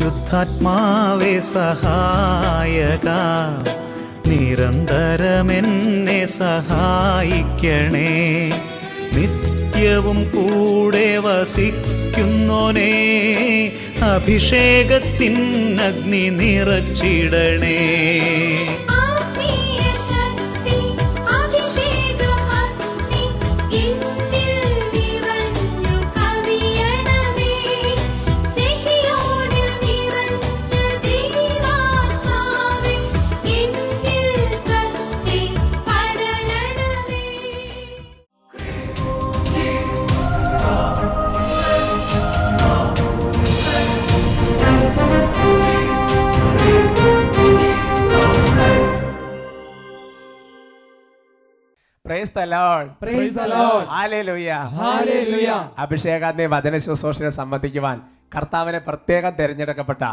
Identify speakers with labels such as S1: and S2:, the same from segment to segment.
S1: പരിശുദ്ധാത്മാവേ സഹായക, നിരന്തരമെന്നെ സഹായിക്കണേ. നിത്യവും കൂടെ വസിക്കുന്നോനേ, അഭിഷേകത്തിൻ അഗ്നി നിറച്ചിടണേ.
S2: അഭിഷേകാഗ്നി വചന ശുശ്രൂഷയെ സംബന്ധിക്കുവാൻ കർത്താവിനെ പ്രത്യേകം തിരഞ്ഞെടുക്കപ്പെട്ട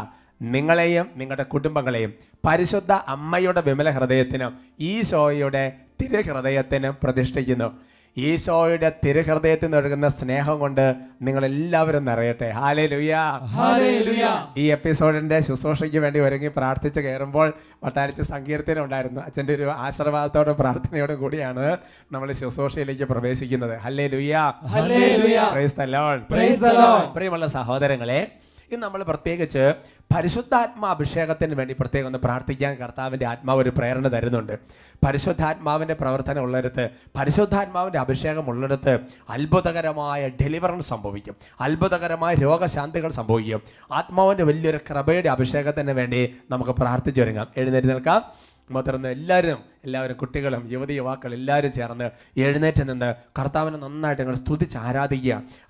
S2: നിങ്ങളെയും നിങ്ങളുടെ കുടുംബങ്ങളെയും പരിശുദ്ധ അമ്മയുടെ വിമല ഹൃദയത്തിനും ഈശോയുടെ തിരുഹൃദയത്തിനും പ്രതിഷ്ഠിക്കുന്നു. ഈശോയുടെ തിരുഹൃദയത്തിൽ നിന്നൊഴുകുന്ന സ്നേഹം കൊണ്ട് നിങ്ങളെല്ലാവരും നിറയട്ടെ. Hallelujah, hallelujah. ഈ എപ്പിസോഡിന്റെ ശുശ്രൂഷയ്ക്ക് വേണ്ടി ഒരുങ്ങി പ്രാർത്ഥിച്ച് കയറുമ്പോൾ വട്ടാരിച്ച് സങ്കീർത്തനം ഉണ്ടായിരുന്നു. അച്ഛൻ്റെ ഒരു ആശീർവാദത്തോടും പ്രാർത്ഥനയോടും കൂടിയാണ് നമ്മൾ ശുശ്രൂഷയിലേക്ക് പ്രവേശിക്കുന്നത്. Hallelujah, hallelujah. Price the Lord, praise the Lord. പ്രിയമുള്ള സഹോദരങ്ങളെ, ഇന്ന് നമ്മൾ പ്രത്യേകിച്ച് പരിശുദ്ധാത്മാ അഭിഷേകത്തിന് വേണ്ടി പ്രത്യേകം ഒന്ന് പ്രാർത്ഥിക്കാൻ കർത്താവിൻ്റെ ആത്മാവ് ഒരു പ്രേരണ തരുന്നുണ്ട്. പരിശുദ്ധാത്മാവിൻ്റെ പ്രവർത്തനം ഉള്ളിടത്ത്, പരിശുദ്ധാത്മാവിൻ്റെ അഭിഷേകം ഉള്ളിടത്ത് അത്ഭുതകരമായ ഡെലിവറൻസ് സംഭവിക്കും, അത്ഭുതകരമായ രോഗശാന്തികൾ സംഭവിക്കും. ആത്മാവിൻ്റെ വലിയൊരു കൃപയുടെ അഭിഷേകത്തിന് വേണ്ടി നമുക്ക് പ്രാർത്ഥിച്ചു ഒരുങ്ങാം. എഴുന്നേറ്റ് നിൽക്കാം. മുതിർന്ന് എല്ലാവരും കുട്ടികളും യുവതി യുവാക്കൾ എല്ലാവരും ചേർന്ന് എഴുന്നേറ്റ് നിന്ന് കർത്താവിനെ നന്നായിട്ട് നിങ്ങൾ സ്തുതിച്ച്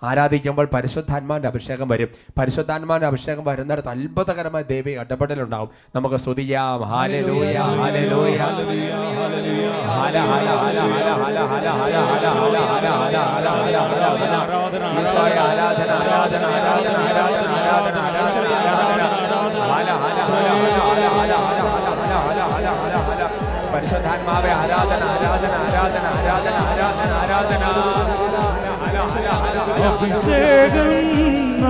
S2: ആരാധിക്കുമ്പോൾ പരിശുദ്ധാത്മാവിൻ്റെ അഭിഷേകം വരും. പരിശുദ്ധാത്മാവിൻ്റെ അഭിഷേകം വരുന്നിടത്ത് അത്ഭുതകരമായ ദൈവിക ഇടപെടലുണ്ടാവും. നമുക്ക് സ്തുതിക്കാം. ഹല്ലേലൂയ, ഹല്ലേലൂയ, പരിശുദ്ധാത്മാവേ ആരാധന, ആരാധന, ആരാധന, ആരാധന, ആരാധന, ആരാധന.
S3: അഭിഷേകം,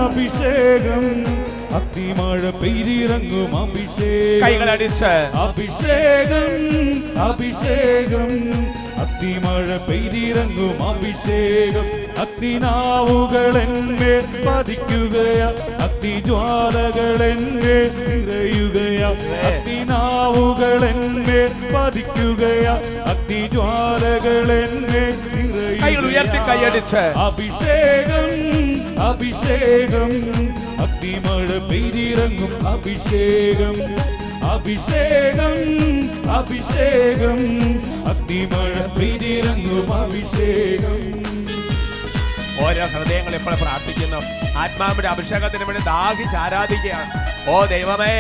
S3: അഭിഷേകം, അഗ്നിമഴ പെയ്തിറങ്ങും അഭിഷേകം.
S2: കൈകളടിച്ച്
S3: അഭിഷേകം, അഭിഷേകം, അഗ്നിമഴ പെയ്തിറങ്ങും അഭിഷേകം. അഗ്നിനാവുകളെന്മേൽ പതിക്കുകയാ, അഗ്നിജ്വാലകളെന്മേൽ നിറയുകയാ. അഗ്നിനാവുകളെന്മേൽ പതിക്കുകയാ, അഗ്നിജ്വാലകളെന്മേൽ നിറയുകയാ. അഭിഷേകം, അഭിഷേകം, അഗ്നിമഴ പെയ്തിറങ്ങും അഭിഷേകം. അഭിഷേകം, അഭിഷേകം, അഗ്നിമഴ പെയ്തിറങ്ങും അഭിഷേകം.
S2: ഓരോ ഹൃദയങ്ങൾ ഇപ്പോൾ പ്രാർത്ഥിക്കുന്നു. ആത്മാവിന്റെ അഭിഷേകത്തിന് വേണ്ടി ദാഹിച്ച് ആരാധിക്കുകയാണ്. ഓ ദൈവമേ,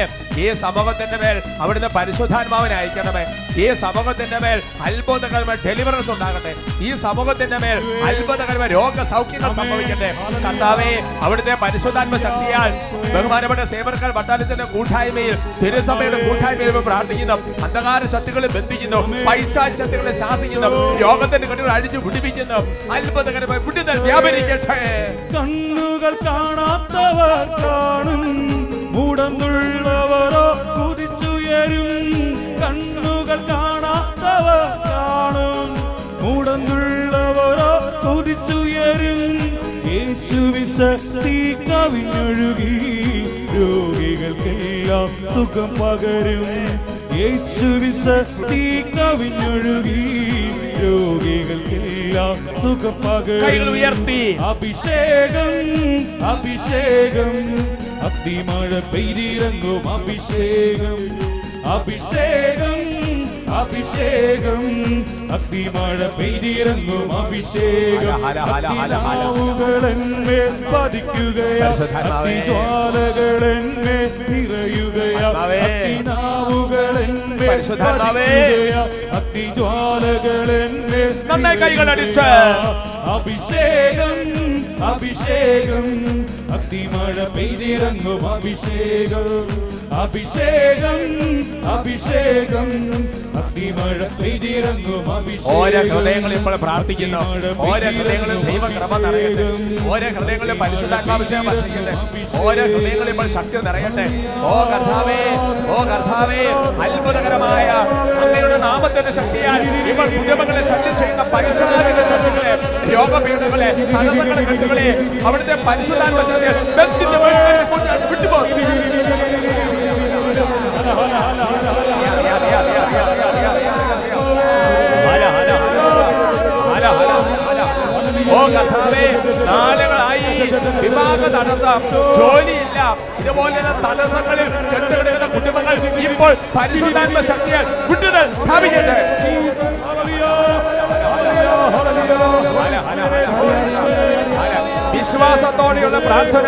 S2: ഈ സമൂഹത്തിന്റെ മേൽ അവിടുന്ന് പരിശുദ്ധാത്മാവിനെ അയക്കണമേ. ഈ സമൂഹത്തിന്റെ മേൽ അത്ഭുതകരമായ ഡെലിവറൻസ് ഉണ്ടാകട്ടെ. ഈ സമൂഹത്തിന്റെ മേൽ അത്ഭുതകരമായ രോഗസൗഖ്യങ്ങൾ സംഭവിക്കട്ടെ. കർത്താവേ, അവിടുത്തെ പരിശുദ്ധാത്മ ശക്തിയാൽ ബഹുമാനപ്പെട്ട സേവകർ വട്ടാലിച്ചന്റെ കൂട്ടായ്മയിൽ, തിരുസഭയുടെ കൂട്ടായ്മയിൽ പ്രാർത്ഥിക്കുന്നു. അന്ധകാര ശക്തികളെ ബന്ധിക്കുന്നു, പൈശാചിക ശക്തികളെ ശാസിക്കുന്നു, രോഗത്തിന്റെ കെട്ടുകൾ അഴിച്ചു വിടുവിക്കുന്നു. അത്ഭുതകരമായ വിടുതൽ വ്യാപരിക്കട്ടെ.
S3: കണ്ണുകൾ കാണാത്തവർ കാണും, മൂടന്നുള്ളവരോ കുതിച്ചുയരും. കണ്ണുകൾ കാണാത്തവർ കാണും, മൂടന്നുള്ളവരോ കുതിച്ചുയരും. യേശുവിൻ ശക്തി കവിഞ്ഞൊഴുകി രോഗികൾക്കെല്ലാം സുഖം പകരും. യേശുവിൻ ശക്തി കവിഞ്ഞൊഴുകി രോഗികൾക്കെല്ലാം സുഖം പകരും. അഭിഷേകം, അഭിഷേകം, അഗ്നിമഴ പെയ്തിറങ്ങും അഭിഷേകം. അഭിഷേകം, അഭിഷേകം, അഗ്നിമഴ പെയ്തിറങ്ങും അഭിഷേകം. അഗ്നിനാവുകളെന്മേൽ പതിക്കുകയാ, അഗ്നിജ്വാലകളെന്മേൽ നിറയുകയാ. അഗ്നിനാവുകളെന്മേൽ പതിക്കുകയാ, അഗ്നിജ്വാലകളെന്മേൽ
S2: കൈകളടിച്ച്.
S3: അഭിഷേകം, അഭിഷേകം, അഗ്നിമഴ പെയ്തിറങ്ങും അഭിഷേകം. അഭിഷേകം അഭിഷേകം അഗ്നിമഴ പെയ്തിറങ്ങും
S2: ഓരോ ഹൃദയങ്ങളും ഇപ്പോൾ പ്രാർത്ഥിക്കുന്നു. ഓരോ ഹൃദയങ്ങളും ദൈവകൃപ നിറയട്ടെ. ഓരോ ഹൃദയങ്ങളിലും പരിശുദ്ധാത്മാഭിഷേകം വർദ്ധിക്കട്ടെ. ഓരോ ഹൃദയങ്ങളും ഇപ്പോൾ ശക്തി നിറയട്ടെ. ഓ കർത്താവേ, ഓ കർത്താവേ, അത്ഭുതകരമായ അങ്ങയുടെ നാമത്തിന്റെ ശക്തിയാൽ ഇപ്പോൾ കുടുംബങ്ങളെ ശല്യം ചെയ്യുന്ന പരിശുദ്ധാത്മാവിന്റെ ശക്തികളെ, രോഗപീഠങ്ങളെ, തടസ്സങ്ങളെ, കെട്ടുകളെ അവിടുത്തെ പരിശുദ്ധാത്മ ശക്തിയാൽ ബന്ധിച്ച് വിട്ടുപോകും. ഓ കർത്താവേ, നാളുകളായി വിവാഹ തടസ്സം, ജോലിയില്ല, ഇതുപോലെ തടസ്സങ്ങളിൽ കെട്ടുകിടക്കുന്ന കുടുംബങ്ങൾ ഇപ്പോൾ പരിശുദ്ധാത്മ ശക്തിയാൽ വിട്ടുതൽ സ്ഥാപിക്കട്ടെ. വിശ്വാസത്തോടെയുള്ള പ്രാർത്ഥന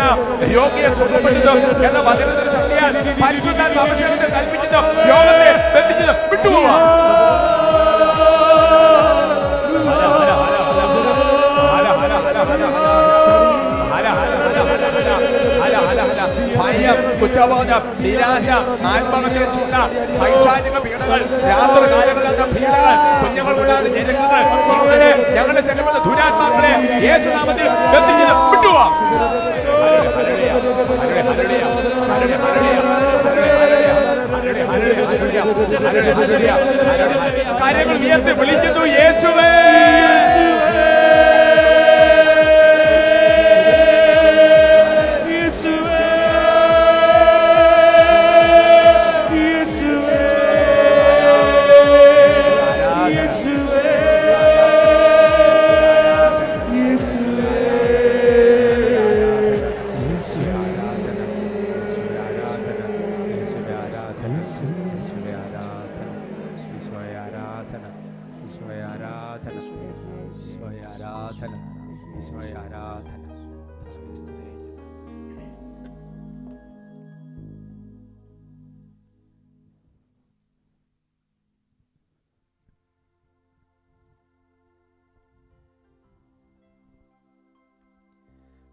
S2: രോഗിയെ സുഖപ്പെടുത്തും എന്ന വചനത്തിന്റെ ശക്തിയാൽ പരിശുദ്ധാത്മ അഭിഷേകത്തെ കൽപ്പിക്കുന്നു. രോഗത്തെ ബന്ധിച്ചു വിട്ടുപോവാം. ഭയം, കുറ്റബോധം, നിരാശ, ആത്മഹത്യ ചിന്ത, പൈശാചിക പീഡകൾ, രാത്രി കാലങ്ങളിലെന്ന പീഡകൾ, കുഞ്ഞുങ്ങൾക്കുണ്ടാകുന്ന ഞെരുക്കങ്ങൾ, ഇങ്ങനെ ഞങ്ങളുടെ ശരീരമുള്ള ദുരാത്മാക്കളെ യേശുനാമത്തിൽ വിട്ടുപോവാം. കാര്യങ്ങൾ ഉയർത്തി വിളിക്കുന്നു, യേശുവേ.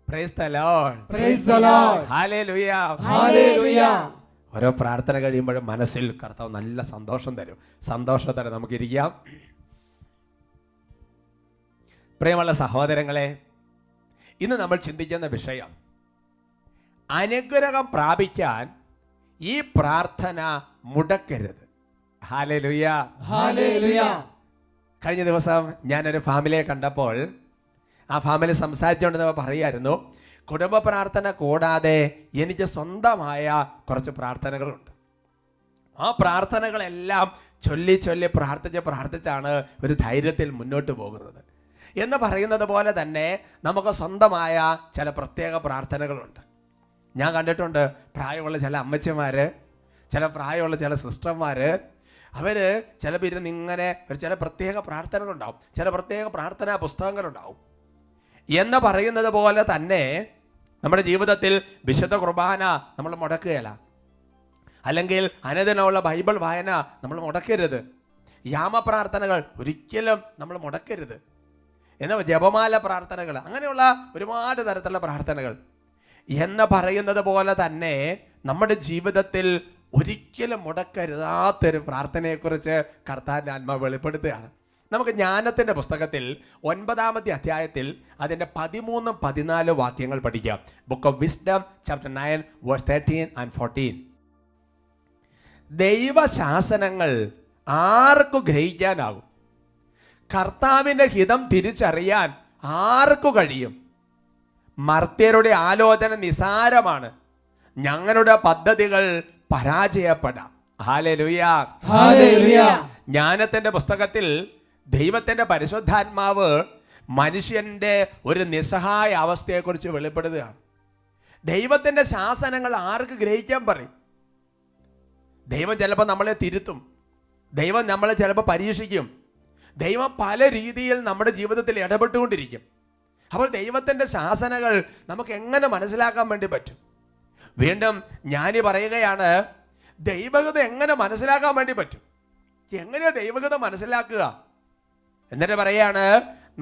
S2: Praise the Lord.
S4: Praise the Lord.
S2: Hallelujah.
S4: Hallelujah.
S2: ഓരോ പ്രാർത്ഥന കഴിയുമ്പോഴും മനസ്സിൽ കർത്താവ് നല്ല സന്തോഷം തരും. സന്തോഷത്തോടെ നമുക്കിരിക്കാം. പ്രിയമുള്ള സഹോദരങ്ങളെ, ഇന്ന് നമ്മൾ ചിന്തിക്കുന്ന വിഷയം, അനുഗ്രഹം പ്രാപിക്കാൻ ഈ പ്രാർത്ഥന മുടക്കരുത്. ഹല്ലേലൂയ.
S4: ഹല്ലേലൂയ.
S2: കഴിഞ്ഞ ദിവസം ഞാനൊരു ഫാമിലിയെ കണ്ടപ്പോൾ ആ ഫാമിലി സംസാരിച്ചുകൊണ്ടിരുന്നപ്പോൾ പറയായിരുന്നു, കുടുംബ പ്രാർത്ഥന കൂടാതെ എനിക്ക് സ്വന്തമായ കുറച്ച് പ്രാർത്ഥനകളുണ്ട്. ആ പ്രാർത്ഥനകളെല്ലാം ചൊല്ലി ചൊല്ലി പ്രാർത്ഥിച്ചാണ് ഒരു ധൈര്യത്തിൽ മുന്നോട്ട് പോകുന്നത് എന്ന് പറയുന്നത് പോലെ തന്നെ നമുക്ക് സ്വന്തമായ ചില പ്രത്യേക പ്രാർത്ഥനകളുണ്ട്. ഞാൻ കണ്ടിട്ടുണ്ട് പ്രായമുള്ള ചില അമ്മച്ചിമാർ, ചില പ്രായമുള്ള ചില സിസ്റ്റർമാർ, അവർ ചിലപ്പോൾ ഇരുന്ന് ഇങ്ങനെ ചില പ്രത്യേക പ്രാർത്ഥനകളുണ്ടാവും, ചില പ്രത്യേക പ്രാർത്ഥനാ പുസ്തകങ്ങളുണ്ടാവും. എന്ന് പറയുന്നത് പോലെ തന്നെ നമ്മുടെ ജീവിതത്തിൽ വിശുദ്ധ കുർബാന നമ്മൾ മുടക്കുകയില്ല, അല്ലെങ്കിൽ അനുദിനമുള്ള ബൈബിൾ വായന നമ്മൾ മുടക്കരുത്, യാമപ്രാർത്ഥനകൾ ഒരിക്കലും നമ്മൾ മുടക്കരുത്, എന്നാൽ ജപമാല പ്രാർത്ഥനകൾ, അങ്ങനെയുള്ള ഒരുപാട് തരത്തിലുള്ള പ്രാർത്ഥനകൾ എന്ന് പറയുന്നത് പോലെ തന്നെ നമ്മുടെ ജീവിതത്തിൽ ഒരിക്കലും മുടക്കരുതാത്തൊരു പ്രാർത്ഥനയെക്കുറിച്ച് കർത്താവിൻ്റെ ആത്മാവ് വെളിപ്പെടുത്തുകയാണ്. നമുക്ക് ജ്ഞാനത്തിൻ്റെ പുസ്തകത്തിൽ 9-ാമത്തെ അധ്യായത്തിൽ അതിൻ്റെ 13-14 വാക്യങ്ങൾ പഠിക്കാം. Book of Wisdom chapter 9 verse 13 and 14. ദൈവശാസനങ്ങൾ ആർക്കു ഗ്രഹിക്കാനാകും? കർത്താവിൻ്റെ ഹിതം തിരിച്ചറിയാൻ ആർക്കു കഴിയും? മർത്യരുടെ ആലോചന നിസാരമാണ്, ഞങ്ങളുടെ പദ്ധതികൾ പരാജയപ്പെടാം. ഹല്ലേലൂയ.
S4: ഹല്ലേലൂയ.
S2: ജ്ഞാനത്തിൻ്റെ പുസ്തകത്തിൽ ദൈവത്തിൻ്റെ പരിശുദ്ധാത്മാവ് മനുഷ്യൻ്റെ ഒരു നിസ്സഹായ അവസ്ഥയെക്കുറിച്ച് വെളിപ്പെടുത്തുകയാണ്. ദൈവത്തിൻ്റെ ശാസനങ്ങൾ ആർക്ക് ഗ്രഹിക്കാൻ പറയും? ദൈവം ചിലപ്പോൾ നമ്മളെ തിരുത്തും, ദൈവം നമ്മളെ ചിലപ്പോൾ പരീക്ഷിക്കും, ദൈവം പല രീതിയിൽ നമ്മുടെ ജീവിതത്തിൽ ഇടപെട്ടുകൊണ്ടിരിക്കും. അപ്പോൾ ദൈവത്തിൻ്റെ ശാസനകൾ നമുക്ക് എങ്ങനെ മനസ്സിലാക്കാൻ വേണ്ടി പറ്റും? വീണ്ടും ഞാനീ പറയുകയാണ്, ദൈവഗത എങ്ങനെ മനസ്സിലാക്കാൻ വേണ്ടി പറ്റും? എങ്ങനെയാണ് ദൈവഗത മനസ്സിലാക്കുക? എന്നിട്ട് പറയാണ്,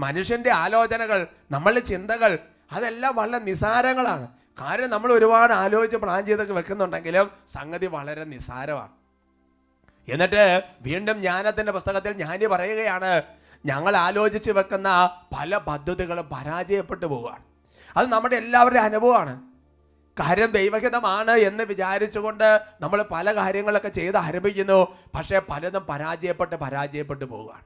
S2: മനുഷ്യൻ്റെ ആലോചനകൾ, നമ്മളുടെ ചിന്തകൾ അതെല്ലാം വളരെ നിസാരങ്ങളാണ്. കാര്യം നമ്മൾ ഒരുപാട് ആലോചിച്ച് പ്ലാൻ ചെയ്തൊക്കെ വെക്കുന്നുണ്ടെങ്കിലും സംഗതി വളരെ നിസ്സാരമാണ്. എന്നിട്ട് വീണ്ടും ജ്ഞാനത്തിൻ്റെ പുസ്തകത്തിൽ ജ്ഞാനി പറയുകയാണ്, ഞങ്ങൾ ആലോചിച്ച് വെക്കുന്ന പല പദ്ധതികളും പരാജയപ്പെട്ടു പോവുകയാണ്. അത് നമ്മുടെ എല്ലാവരുടെയും അനുഭവമാണ്. കാര്യം ദൈവഹിതമാണ് എന്ന് വിചാരിച്ചുകൊണ്ട് നമ്മൾ പല കാര്യങ്ങളൊക്കെ ചെയ്ത് ആരംഭിക്കുന്നു, പക്ഷേ പലതും പരാജയപ്പെട്ട് പോവുകയാണ്.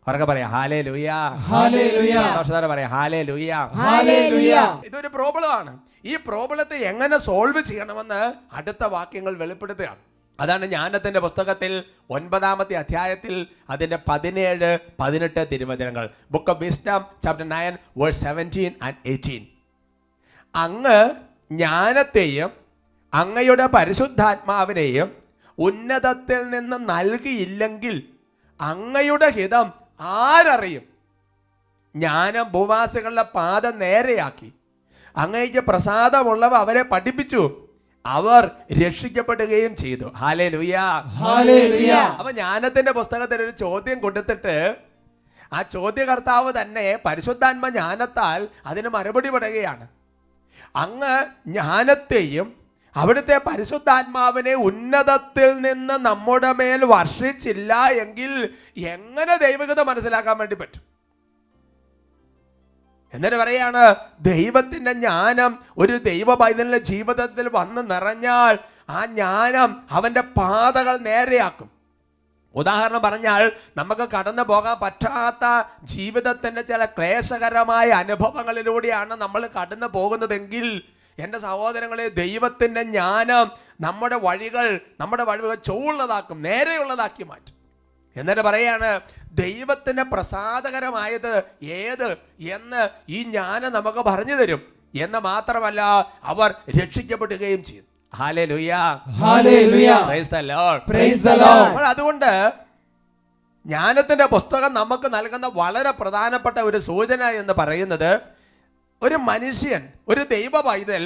S2: അവർക്ക് പറയാം ഹല്ലേലൂയ,
S4: ഹല്ലേലൂയ,
S2: സന്തോഷത്തോടെ പറയാം ഹല്ലേലൂയ,
S4: ഹല്ലേലൂയ.
S2: ഇതൊരു പ്രോബ്ലമാണ്. ഈ പ്രോബ്ലത്തെ എങ്ങനെ സോൾവ് ചെയ്യണമെന്ന് അടുത്ത വാക്യങ്ങൾ വെളിപ്പെടുത്തുകയാണ്. അതാണ് ജ്ഞാനത്തിന്റെ പുസ്തകത്തിൽ 9-ാമത്തെ അധ്യായത്തിൽ അതിന്റെ 17-18 തിരുവചനങ്ങൾ. Book of Wisdom chapter 9 verse 17 and 18. അങ്ങ് ജ്ഞാനത്തെയും അങ്ങയുടെ പരിശുദ്ധാത്മാവിനെയും ഉന്നതത്തിൽ നിന്ന് നൽകിയില്ലെങ്കിൽ അങ്ങയുടെ ഹിതം ആരറിയും? ജ്ഞാനം ഭൂവാസികളുടെ പാത നേരെയാക്കി അങ്ങയ്ക്ക് പ്രസാദമുള്ളവ അവരെ പഠിപ്പിച്ചു, അവർ രക്ഷിക്കപ്പെടുകയും ചെയ്തു. Hallelujah,
S4: hallelujah.
S2: അപ്പൊ ജ്ഞാനത്തിന്റെ പുസ്തകത്തിൽ ഒരു ചോദ്യം കൊടുത്തിട്ട് ആ ചോദ്യകർത്താവ് തന്നെ പരിശുദ്ധാത്മ ജ്ഞാനത്താൽ അതിന് മറുപടി പറയുകയാണ്. അങ്ങ് ജ്ഞാനത്തെയും അവിടുത്തെ പരിശുദ്ധാത്മാവിനെ ഉന്നതത്തിൽ നിന്ന് നമ്മുടെ മേൽ വർഷിച്ചില്ല എങ്കിൽ എങ്ങനെ ദൈവഗത മനസ്സിലാക്കാൻ വേണ്ടി പറ്റും? എന്നിട്ട് പറയാണ്, ദൈവത്തിന്റെ ജ്ഞാനം ഒരു ദൈവ പൈതലിന്റെ ജീവിതത്തിൽ വന്ന് നിറഞ്ഞാൽ ആ ജ്ഞാനം അവന്റെ പാതകൾ നേരെയാക്കും. ഉദാഹരണം പറഞ്ഞാൽ, നമുക്ക് കടന്നു പോകാൻ പറ്റാത്ത ജീവിതത്തിന്റെ ചില ക്ലേശകരമായ അനുഭവങ്ങളിലൂടെയാണ് നമ്മൾ കടന്നു പോകുന്നതെങ്കിൽ എൻ്റെ സഹോദരങ്ങളെ, ദൈവത്തിന്റെ ജ്ഞാനം നമ്മുടെ വഴികൾ ചൊവ്വുള്ളതാക്കും, നേരെയുള്ളതാക്കി മാറ്റും. എന്നിട്ട് പറയാണ്, ദൈവത്തിന് പ്രസാദകരമായത് ഏത് എന്ന് ഈ ജ്ഞാനം നമുക്ക് പറഞ്ഞു തരും എന്ന് മാത്രമല്ല, അവർ രക്ഷിക്കപ്പെടുകയും ചെയ്യും. Hallelujah,
S4: hallelujah.
S2: Price the Lord,
S4: praise the Lord.
S2: അതുകൊണ്ട് ജ്ഞാനത്തിന്റെ പുസ്തകം നമുക്ക് നൽകുന്ന വളരെ പ്രധാനപ്പെട്ട ഒരു സൂചന എന്ന് പറയുന്നത്, ഒരു മനുഷ്യൻ, ഒരു ദൈവ പൈതൽ,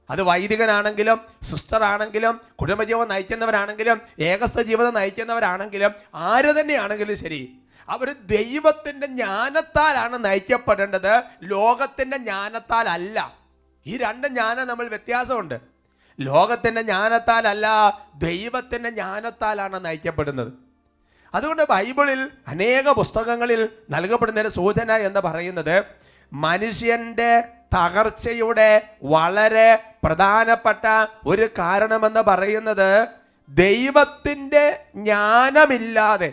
S2: അത് വൈദികനാണെങ്കിലും സിസ്റ്ററാണെങ്കിലും കുടുംബജീവിതം നയിക്കുന്നവരാണെങ്കിലും ഏകസ്ഥ ജീവിതം നയിക്കുന്നവരാണെങ്കിലും ആര് തന്നെയാണെങ്കിലും ശരി, അവർ ദൈവത്തിന്റെ ജ്ഞാനത്താലാണ് നയിക്കപ്പെടേണ്ടത്, ലോകത്തിന്റെ ജ്ഞാനത്താൽ അല്ല. ഈ രണ്ട് ജ്ഞാനം നമ്മൾ വ്യത്യാസമുണ്ട്. ലോകത്തിന്റെ ജ്ഞാനത്താലല്ല, ദൈവത്തിന്റെ ജ്ഞാനത്താലാണ് നയിക്കപ്പെടുന്നത്. അതുകൊണ്ട് ബൈബിളിൽ അനേക പുസ്തകങ്ങളിൽ നൽകപ്പെടുന്ന ഒരു സൂചന എന്ന് പറയുന്നത്, മനുഷ്യന്റെ തകർച്ചയുടെ വളരെ പ്രധാനപ്പെട്ട ഒരു കാരണമെന്ന് പറയുന്നത്, ദൈവത്തിന്റെ ജ്ഞാനമില്ലാതെ,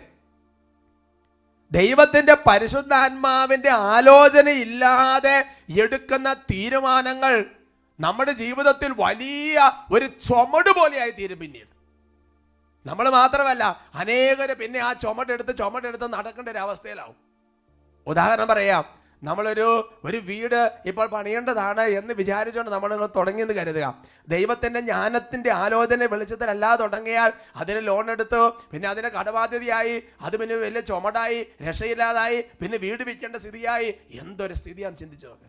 S2: ദൈവത്തിന്റെ പരിശുദ്ധാത്മാവിന്റെ ആലോചനയില്ലാതെ എടുക്കുന്ന തീരുമാനങ്ങൾ നമ്മുടെ ജീവിതത്തിൽ വലിയ ഒരു ചുമട് പോലെയായി തീരും. പിന്നീട് നമ്മൾ മാത്രമല്ല, അനേകര് പിന്നെ ആ ചുമടെടുത്ത് നടക്കേണ്ട ഒരു അവസ്ഥയിലാവും. ഉദാഹരണം പറയാം, നമ്മളൊരു വീട് ഇപ്പോൾ പണിയേണ്ടതാണ് എന്ന് വിചാരിച്ചുകൊണ്ട് നമ്മൾ തുടങ്ങിയെന്ന് കരുതുക. ദൈവത്തിൻ്റെ ജ്ഞാനത്തിൻ്റെ ആലോചന വെളിച്ചത്തിലല്ലാതെ തുടങ്ങിയാൽ അതിന് ലോൺ എടുത്തു, പിന്നെ അതിന് കടബാധ്യതയായി, അത് പിന്നെ വലിയ ചുമടായി, രക്ഷയില്ലാതായി, പിന്നെ വീട് വിൽക്കേണ്ട സ്ഥിതിയായി. എന്തൊരു സ്ഥിതിയാണ് ചിന്തിച്ചു നോക്ക്.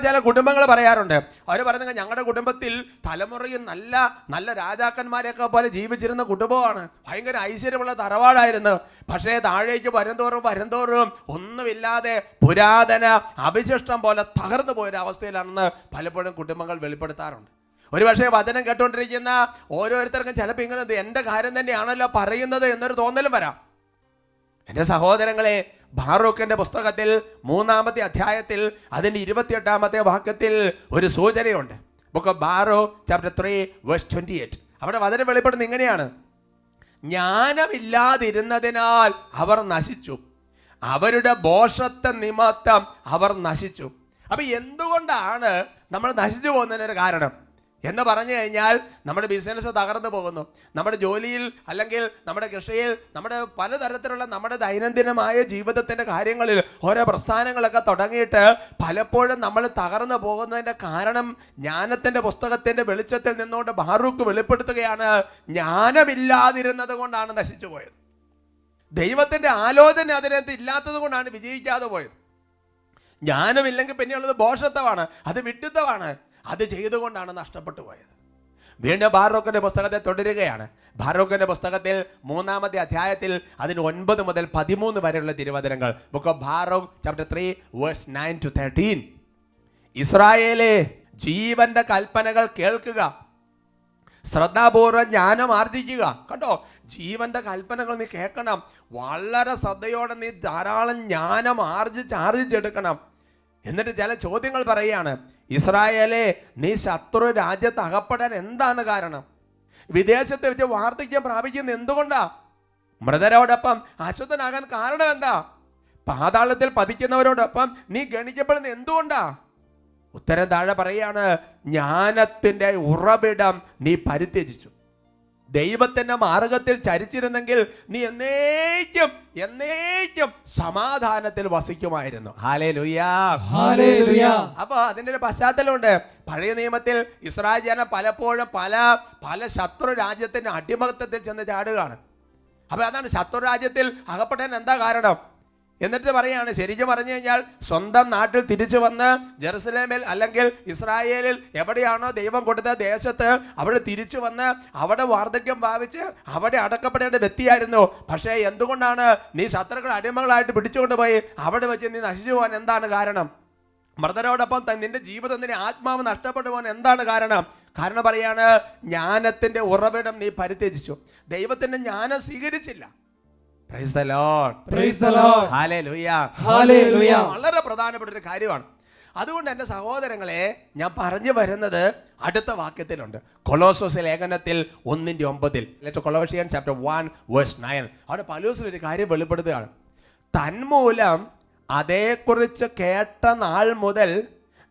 S2: ചില കുടുംബങ്ങൾ പറയാറുണ്ട്, അവർ പറയുന്നത്, ഞങ്ങളുടെ കുടുംബത്തിൽ തലമുറയിൽ നല്ല രാജാക്കന്മാരെയൊക്കെ പോലെ ജീവിച്ചിരുന്ന കുടുംബമാണ്, ഭയങ്കര ഐശ്വര്യമുള്ള തറവാടായിരുന്നു. പക്ഷേ താഴേക്ക് വരുംതോറും ഒന്നുമില്ലാതെ പുരാതന അവിശിഷ്ടം പോലെ തകർന്നു പോയൊരവസ്ഥയിലാണെന്ന് പലപ്പോഴും കുടുംബങ്ങൾ വെളിപ്പെടുത്താറുണ്ട്. ഒരുപക്ഷെ വചനം കേട്ടുകൊണ്ടിരിക്കുന്ന ഓരോരുത്തർക്കും ചിലപ്പോൾ ഇങ്ങനെ എൻ്റെ കാര്യം തന്നെയാണല്ലോ പറയുന്നത് എന്നൊരു തോന്നലും വരാം. എൻ്റെ സഹോദരങ്ങളെ, ബാറൂക്കിന്റെ പുസ്തകത്തിൽ 3-ാമത്തെ അധ്യായത്തിൽ അതിന്റെ 28-ാമത്തെ വാക്യത്തിൽ ഒരു സൂചനയുണ്ട്. Book of Baruch chapter 3 verse 28. അവിടെ വചനം വെളിപ്പെടുന്നത് ഇങ്ങനെയാണ്: ജ്ഞാനമില്ലാതിരുന്നതിനാൽ അവർ നശിച്ചു, അവരുടെ ഭോഷത്വ നിമിത്തം അവർ നശിച്ചു. അപ്പൊ എന്തുകൊണ്ടാണ് നമ്മൾ നശിച്ചു പോകുന്നതിനൊരു കാരണം എന്ന് പറഞ്ഞു കഴിഞ്ഞാൽ, നമ്മുടെ ബിസിനസ് തകർന്നു പോകുന്നു, നമ്മുടെ ജോലിയിൽ അല്ലെങ്കിൽ നമ്മുടെ കൃഷിയിൽ, നമ്മുടെ പലതരത്തിലുള്ള നമ്മുടെ ദൈനംദിനമായ ജീവിതത്തിൻ്റെ കാര്യങ്ങളിൽ ഓരോ പ്രസ്ഥാനങ്ങളൊക്കെ തുടങ്ങിയിട്ട് പലപ്പോഴും നമ്മൾ തകർന്നു പോകുന്നതിൻ്റെ കാരണം ജ്ഞാനത്തിൻ്റെ പുസ്തകത്തിൻ്റെ വെളിച്ചത്തിൽ നിന്നുകൊണ്ട് ബാറൂക്ക് വെളിപ്പെടുത്തുകയാണ്, ജ്ഞാനമില്ലാതിരുന്നത് കൊണ്ടാണ് നശിച്ചു പോയത്. ദൈവത്തിൻ്റെ ആലോചന അതിനകത്ത് ഇല്ലാത്തത് കൊണ്ടാണ് വിജയിക്കാതെ പോയത്. ജ്ഞാനമില്ലെങ്കിൽ പിന്നെയുള്ളത് ഭോഷത്വമാണ്, അത് വിഡ്ഢിത്തമാണ്, അത് ചെയ്തുകൊണ്ടാണ് നഷ്ടപ്പെട്ടു പോയത്. വീണ്ടും ബാറൂക്കിന്റെ പുസ്തകത്തെ തുടരുകയാണ്. ബാറൂക്കിന്റെ പുസ്തകത്തിൽ 3-ാമത്തെ അധ്യായത്തിൽ അതിന് 9 മുതൽ 13 വരെയുള്ള തിരുവചനങ്ങൾ. Book of Baruch chapter 3 verse 9 to 13. ഇസ്രായേലേ, ജീവന്റെ കൽപ്പനകൾ കേൾക്കുക, ശ്രദ്ധാപൂർവ്വം ജ്ഞാനം ആർജിക്കുക. കണ്ടോ, ജീവന്റെ കൽപ്പനകൾ നീ കേൾക്കണം. വളരെ ശ്രദ്ധയോടെ നീ ധാരാളം ജ്ഞാനം ആർജിച്ചെടുക്കണം. എന്നിട്ട് ചില ചോദ്യങ്ങൾ പറയുകയാണ്. ഇസ്രായേലേ, നീ ശത്രു രാജ്യത്ത് അകപ്പെടാൻ എന്താണ് കാരണം? വിദേശത്ത് വെച്ച് വാർദ്ധക്യം പ്രാപിക്കുന്ന എന്തുകൊണ്ടാ? മൃതരോടൊപ്പം അശുദ്ധനാകാൻ കാരണം എന്താ? പാതാളത്തിൽ പതിക്കുന്നവരോടൊപ്പം നീ ഗണിക്കപ്പെടുന്ന എന്തുകൊണ്ടാ? ഉത്തരം താഴെ പറയാണ്, ജ്ഞാനത്തിന്റെ ഉറവിടം നീ പരിത്യജിച്ചു. ദൈവത്തിന്റെ മാർഗത്തിൽ ചരിച്ചിരുന്നെങ്കിൽ നീ എന്നേക്കും സമാധാനത്തിൽ വസിക്കുമായിരുന്നു. ഹല്ലേലൂയാ,
S4: ഹല്ലേലൂയ.
S2: അപ്പൊ അതിന്റെ ഒരു പശ്ചാത്തലമുണ്ട്. പഴയ നിയമത്തിൽ ഇസ്രായേൽ ജനം പലപ്പോഴും പല ശത്രു രാജ്യത്തിന്റെ അടിമത്തത്തിൽ ചെന്ന് ചാടുകയാണ്. അപ്പൊ അതാണ് ശത്രു രാജ്യത്തിൽ അകപ്പെടാൻ എന്താ കാരണം? എന്നിട്ട് പറയാണ്, ശരിക്കും പറഞ്ഞു കഴിഞ്ഞാൽ സ്വന്തം നാട്ടിൽ തിരിച്ചു വന്ന് ജെറുസലേമിൽ അല്ലെങ്കിൽ ഇസ്രായേലിൽ എവിടെയാണോ ദൈവം കൊടുത്ത ദേശത്ത് അവിടെ തിരിച്ചു വന്ന് അവിടെ വാർദ്ധക്യം ഭാവിച്ച് അവിടെ അടക്കപ്പെടേണ്ട വ്യക്തിയായിരുന്നു. പക്ഷേ എന്തുകൊണ്ടാണ് നീ ശത്രുക്കൾ അടിമകളായിട്ട് പിടിച്ചുകൊണ്ടുപോയി അവിടെ വെച്ച് നീ നശിച്ചു പോകാൻ എന്താണ് കാരണം? മൃതരോടൊപ്പം നിന്റെ ജീവിതം, നിന്റെ ആത്മാവ് നഷ്ടപ്പെട്ടു പോകാൻ എന്താണ് കാരണം? കാരണം പറയാണ്, ജ്ഞാനത്തിന്റെ ഉറവിടം നീ പരിത്യജിച്ചു. ദൈവത്തിന്റെ ജ്ഞാനം സ്വീകരിച്ചില്ല. Praise the Lord.
S4: Praise the Lord.
S2: Hallelujah.
S4: Hallelujah.
S2: വളരെ പ്രധാനപ്പെട്ട ഒരു കാര്യമാണ്. അതുകൊണ്ട് എൻ്റെ സഹോദരങ്ങളെ, ഞാൻ പറഞ്ഞു വരുന്നത് അടുത്ത വാക്യത്തിലുണ്ട്. കൊലോസ്യോസ് ലേഖനത്തിൽ 1:9. കൊളോസിയൻസ് ചാപ്റ്റർ 1 വേഴ്സ് 9. അവിടെ പൗലോസ് ഒരു കാര്യം വെളിപ്പെടുത്തുകയാണ്. തന്മൂലം അതേക്കുറിച്ച് കേട്ട നാൾ മുതൽ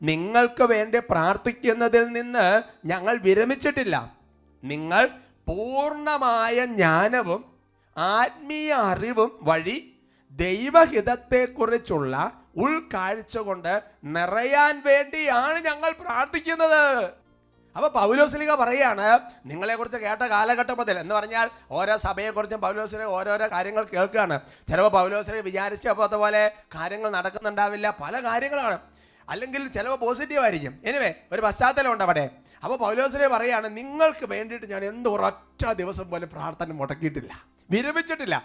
S2: നിങ്ങൾക്ക് വേണ്ടി പ്രാർത്ഥിക്കുന്നതിൽ നിന്ന് ഞങ്ങൾ വിരമിച്ചിട്ടില്ല. നിങ്ങൾ പൂർണ്ണമായ ജ്ഞാനവും ആത്മീയ അറിവും വഴി ദൈവഹിതത്തെക്കുറിച്ചുള്ള ഉൾക്കാഴ്ച കൊണ്ട് നിറയാൻ വേണ്ടിയാണ് ഞങ്ങൾ പ്രാർത്ഥിക്കുന്നത്. അപ്പൊ പൗലോസ്ലീഹ പറയാണ്, നിങ്ങളെക്കുറിച്ച് കേട്ട കാലഘട്ടം മുതൽ എന്ന് പറഞ്ഞാൽ ഓരോ സഭയെക്കുറിച്ചും പൗലോസ്ലീഹ ഓരോരോ കാര്യങ്ങൾ കേൾക്കുകയാണ്. ചിലപ്പോൾ പൗലോസ്ലീഹ വിചാരിച്ച പോലെ കാര്യങ്ങൾ നടക്കുന്നുണ്ടാവില്ല, പല കാര്യങ്ങളാണ്. അല്ലെങ്കിൽ ചിലപ്പോൾ പോസിറ്റീവ് ആയിരിക്കും. എനിവേ, ഒരു പശ്ചാത്തലമുണ്ട് അവിടെ. അപ്പോൾ പൗലോസ്ലീഹ പറയാണ്, നിങ്ങൾക്ക് വേണ്ടിയിട്ട് ഞാൻ ഒരൊറ്റ ദിവസം പോലും പ്രാർത്ഥന മുടക്കിയിട്ടില്ല, വിരമിച്ചിട്ടില്ല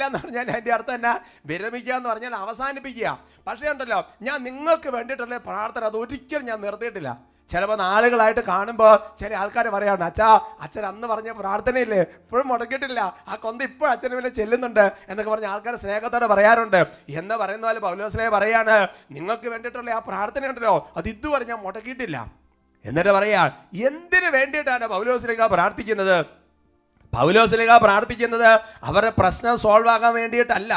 S2: എന്ന് പറഞ്ഞാൽ അതിൻ്റെ അർത്ഥം എന്നാ? വിരമിക്കുക എന്ന് പറഞ്ഞാൽ അവസാനിപ്പിക്കുക. പക്ഷേ ഉണ്ടല്ലോ, ഞാൻ നിങ്ങൾക്ക് വേണ്ടിയിട്ടുള്ള പ്രാർത്ഥന അതൊരിക്കലും ഞാൻ നിർത്തിയിട്ടില്ല. ചിലപ്പോൾ നാളുകളായിട്ട് കാണുമ്പോൾ ചില ആൾക്കാർ പറയാണ്, അച്ഛൻ അന്ന് പറഞ്ഞ പ്രാർത്ഥനയില്ലേ ഇപ്പോഴും മുടക്കിയിട്ടില്ല, ആ കൊന്ത ഇപ്പോഴും അച്ഛന് പിന്നെ ചെല്ലുന്നുണ്ട് എന്നൊക്കെ പറഞ്ഞ് ആൾക്കാർ സ്നേഹത്തോടെ പറയാറുണ്ട്. എന്ന് പറയുന്ന പോലെ പൗലോസ്ലീഹ പറയാണ്, നിങ്ങൾക്ക് വേണ്ടിയിട്ടുള്ള ആ പ്രാർത്ഥന ഉണ്ടല്ലോ അത് ഇതുവരെ ഞാൻ മുടക്കിയിട്ടില്ല. എന്നിട്ട് പറയാ, എന്തിനു വേണ്ടിയിട്ടാണ് പൗലോസ്ലീഹ പ്രാർത്ഥിക്കുന്നത്? പൗലോസ്ലീഹ പ്രാർത്ഥിക്കുന്നത് അവരുടെ പ്രശ്നം സോൾവ് ആകാൻ വേണ്ടിയിട്ടല്ല.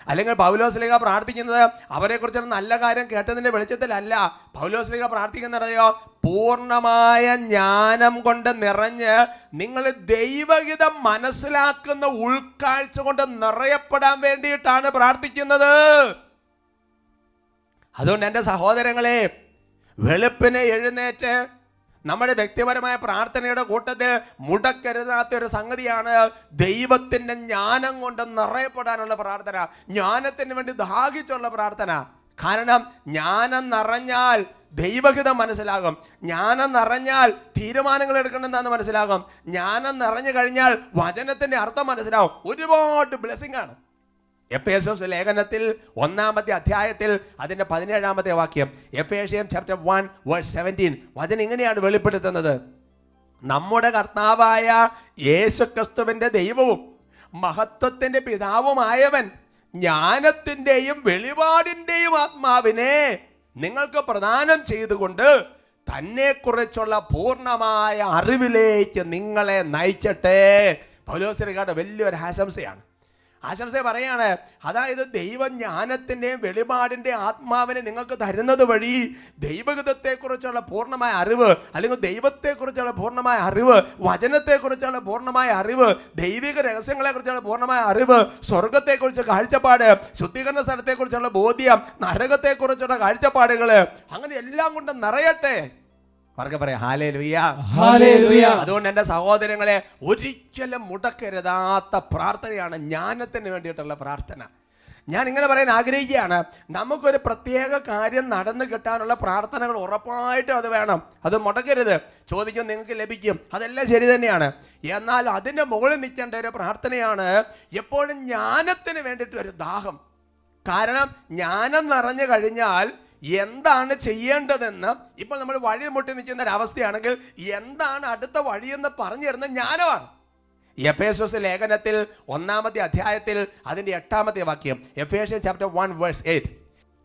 S2: അല്ലെങ്കിൽ പൗലോസ്ലീഹ പ്രാർത്ഥിക്കുന്നത് അവരെക്കുറിച്ചുള്ള നല്ല കാര്യം കേട്ടതിൻ്റെ വെളിച്ചത്തിലല്ല. പൗലോസ്ലീഹ പ്രാർത്ഥിക്കുന്നതറിയോ? പൂർണ്ണമായ ജ്ഞാനം കൊണ്ട് നിറഞ്ഞ് നിങ്ങൾ ദൈവഹിതം മനസ്സിലാക്കുന്ന ഉൾക്കാഴ്ച കൊണ്ട് നിറയപ്പെടാൻ വേണ്ടിയിട്ടാണ് പ്രാർത്ഥിക്കുന്നത്. അതുകൊണ്ട് എൻ്റെ സഹോദരങ്ങളെ, വെളുപ്പിനെ എഴുന്നേറ്റ് നമ്മുടെ വ്യക്തിപരമായ പ്രാർത്ഥനയുടെ കൂട്ടത്തിൽ മുടക്കരുതാത്ത ഒരു സംഗതിയാണ് ദൈവത്തിൻ്റെ ജ്ഞാനം കൊണ്ട് നിറയപ്പെടാനുള്ള പ്രാർത്ഥന, ജ്ഞാനത്തിന് വേണ്ടി ദാഹിച്ചുള്ള പ്രാർത്ഥന. കാരണം ജ്ഞാനം നിറഞ്ഞാൽ ദൈവഹിതം മനസ്സിലാകും, ജ്ഞാനം നിറഞ്ഞാൽ തീരുമാനങ്ങൾ എടുക്കണമെന്ന് മനസ്സിലാകും, ജ്ഞാനം നിറഞ്ഞു കഴിഞ്ഞാൽ വചനത്തിൻ്റെ അർത്ഥം മനസ്സിലാവും. ഒരുപാട് ബ്ലെസ്സിംഗ് ആണ്. എഫേസ്യർ ലേഖനത്തിൽ 1-ാമത്തെ അധ്യായത്തിൽ അതിൻ്റെ 17-ാമത്തെ വാക്യം, എഫേസ്യർ ചാപ്റ്റർ 1 വേഴ്സ് 17, വചനം ഇങ്ങനെയാണ് വെളിപ്പെടുത്തുന്നത്: നമ്മുടെ കർത്താവായ യേശുക്രിസ്തുവിൻ്റെ ദൈവവും മഹത്വത്തിൻ്റെ പിതാവുമായവൻ ജ്ഞാനത്തിൻ്റെയും വെളിപാടിൻ്റെയും ആത്മാവിനെ നിങ്ങൾക്ക് പ്രദാനം ചെയ്തുകൊണ്ട് തന്നെക്കുറിച്ചുള്ള പൂർണ്ണമായ അറിവിലേക്ക് നിങ്ങളെ നയിക്കട്ടെ. പൗലോസ്ലീഹയുടെ വലിയൊരു ആശംസയാണ്. ആശംസ പറയാണ്, അതായത് ദൈവജ്ഞാനത്തിൻ്റെയും വെളിപാടിൻ്റെ ആത്മാവിനെ നിങ്ങൾക്ക് തരുന്നത് വഴി ദൈവഹിതത്തെക്കുറിച്ചുള്ള പൂർണ്ണമായ അറിവ്, അല്ലെങ്കിൽ ദൈവത്തെക്കുറിച്ചുള്ള പൂർണ്ണമായ അറിവ്, വചനത്തെക്കുറിച്ചുള്ള പൂർണ്ണമായ അറിവ്, ദൈവിക രഹസ്യങ്ങളെക്കുറിച്ചുള്ള പൂർണ്ണമായ അറിവ്, സ്വർഗത്തെക്കുറിച്ച് കാഴ്ചപ്പാട്, ശുദ്ധീകരണ സ്ഥലത്തെക്കുറിച്ചുള്ള ബോധ്യം, നരകത്തെക്കുറിച്ചുള്ള കാഴ്ചപ്പാടുകൾ, അങ്ങനെ എല്ലാം കൊണ്ട് നിറയട്ടെ. പറയാം ഹല്ലേലൂയ,
S4: ഹല്ലേലൂയ.
S2: അതുകൊണ്ട് എൻ്റെ സഹോദരങ്ങളെ, ഒരിക്കലും മുടക്കരുതാത്ത പ്രാർത്ഥനയാണ് ജ്ഞാനത്തിന് വേണ്ടിയിട്ടുള്ള പ്രാർത്ഥന. ഞാൻ ഇങ്ങനെ പറയാൻ ആഗ്രഹിക്കുകയാണ്, നമുക്കൊരു പ്രത്യേക കാര്യം നടന്നു കിട്ടാനുള്ള പ്രാർത്ഥനകൾ ഉറപ്പായിട്ടും അത് വേണം. അത് മുടക്കരുത്. ചോദിക്കും, നിങ്ങൾക്ക് ലഭിക്കും, അതെല്ലാം ശരി തന്നെയാണ്. എന്നാൽ അതിൻ്റെ മുകളിൽ നിൽക്കേണ്ട ഒരു പ്രാർത്ഥനയാണ് എപ്പോഴും ജ്ഞാനത്തിന് വേണ്ടിയിട്ട് ഒരു ദാഹം. കാരണം ജ്ഞാനം നിറഞ്ഞു കഴിഞ്ഞാൽ എന്താണ് ചെയ്യേണ്ടതെന്ന്, ഇപ്പോൾ നമ്മൾ വഴിമുട്ടി നിൽക്കുന്ന ഒരു അവസ്ഥയാണെങ്കിൽ എന്താണ് അടുത്ത വഴിയെന്ന് പറഞ്ഞു തരുന്ന ജ്ഞാനമാണ്. എഫേസ്യോസ് ലേഖനത്തിൽ 1-ാമത്തെ അധ്യായത്തിൽ അതിൻ്റെ 8-ാമത്തെ വാക്യം, എഫേഷ്യൻസ് ചാപ്റ്റർ 1:8,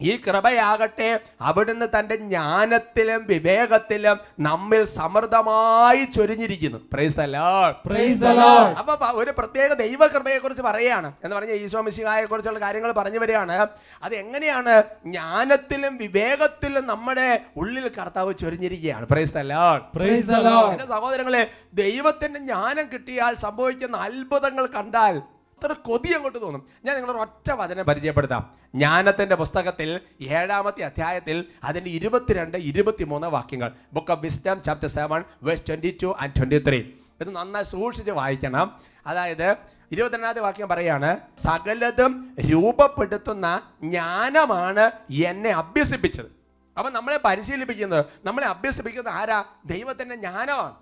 S2: ഈ കൃപയാകട്ടെ അവിടുന്ന് തൻ്റെ ജ്ഞാനത്തിലും വിവേകത്തിലും നമ്മിൽ സമൃദ്ധമായി ചൊരിഞ്ഞിരിക്കുന്നു. Praise the Lord.
S4: Praise the Lord.
S2: അപ്പൊ ഒരു പ്രത്യേക ദൈവകൃപയെ കുറിച്ച് പറയുകയാണ് എന്ന് പറഞ്ഞ ഈശോ മിശിഹായെ കുറിച്ചുള്ള കാര്യങ്ങൾ പറഞ്ഞു വരികയാണ്. അത് എങ്ങനെയാണ്? ജ്ഞാനത്തിലും വിവേകത്തിലും നമ്മുടെ ഉള്ളിൽ കർത്താവ് ചൊരിഞ്ഞിരിക്കുകയാണ്. Praise the Lord.
S4: Praise the Lord.
S2: എന്റെ സഹോദരങ്ങളെ, ദൈവത്തിന്റെ ജ്ഞാനം കിട്ടിയാൽ സംഭവിക്കുന്ന അത്ഭുതങ്ങൾ കണ്ടാൽ അത്ര കൊതി അങ്ങോട്ട് തോന്നും. ഞാൻ നിങ്ങളൊരു ഒറ്റ വചനം പരിചയപ്പെടുത്താം. ജ്ഞാനത്തിന്റെ പുസ്തകത്തിൽ 7-ാമത്തെ അധ്യായത്തിൽ അതിന്റെ 22-23 വാക്യങ്ങൾ, book of Wisdom chapter 7:22 and 23. ഇത് നന്നായി സൂക്ഷിച്ച് വായിക്കണം. അതായത് 22-ാമത്തെ വാക്യം പറയാണ്, സകലതും രൂപപ്പെടുത്തുന്ന ജ്ഞാനമാണ് എന്നെ അഭ്യസിപ്പിച്ചത്. അപ്പൊ നമ്മളെ പരിശീലിപ്പിക്കുന്നത്, നമ്മളെ അഭ്യസിപ്പിക്കുന്നത് ആരാ? ദൈവത്തിന്റെ ജ്ഞാനമാണ്.